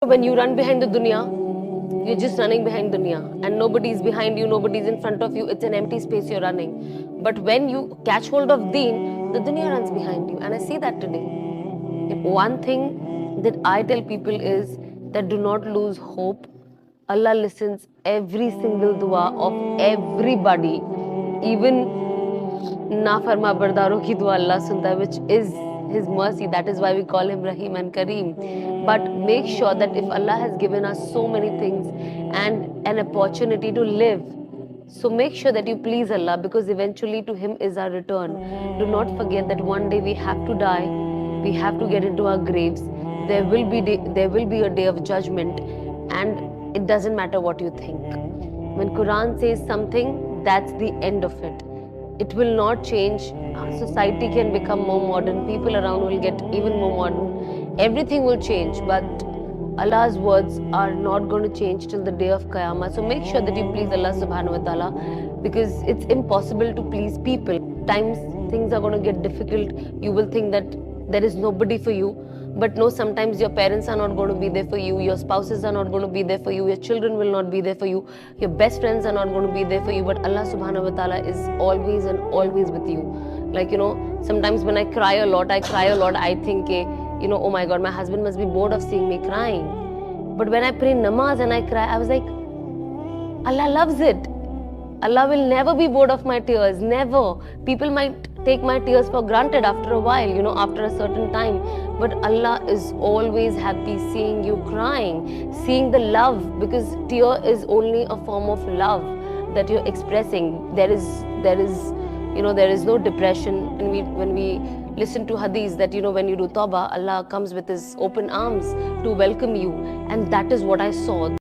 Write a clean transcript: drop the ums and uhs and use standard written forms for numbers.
When you run behind the dunya, you're just running behind dunya and nobody's behind you, nobody's in front of you. It's an empty space you're running. But when you catch hold of deen, the dunya runs behind you. And I see that today. One thing that I tell people is that do not lose hope. Allah listens every single dua of everybody, even नाफरमा बरदारों की दुआ अल्लाह सुनता है, which is His mercy. That is why we call Him Rahim and Kareem. But make sure that if Allah has given us so many things and an opportunity to live, so make sure that you please Allah, because eventually to Him is our return. Do not forget that one day we have to die, we have to get into our graves. There will be a day of judgment, and it doesn't matter what you think. When Quran says something, that's the end of it. It will not change. Society can become more modern, people around will get even more modern, everything will change, but Allah's words are not going to change till the day of Qiyamah. So make sure that you please Allah subhanahu wa ta'ala, because it's impossible to please people. Times things are going to get difficult, you will think that there is nobody for you, but no, sometimes your parents are not going to be there for you, your spouses are not going to be there for you, your children will not be there for you, your best friends are not going to be there for you, but Allah subhanahu wa ta'ala is always and always with you. Like, sometimes when I cry a lot, I think, oh my God, my husband must be bored of seeing me crying. But when I pray namaz and I cry, I was like, Allah loves it. Allah will never be bored of my tears, never. People might take my tears for granted after a while, after a certain time. But Allah is always happy seeing you crying, seeing the love, because tear is only a form of love that you're expressing. There is no depression. And when we listen to hadith that, when you do tawbah, Allah comes with His open arms to welcome you. And that is what I saw.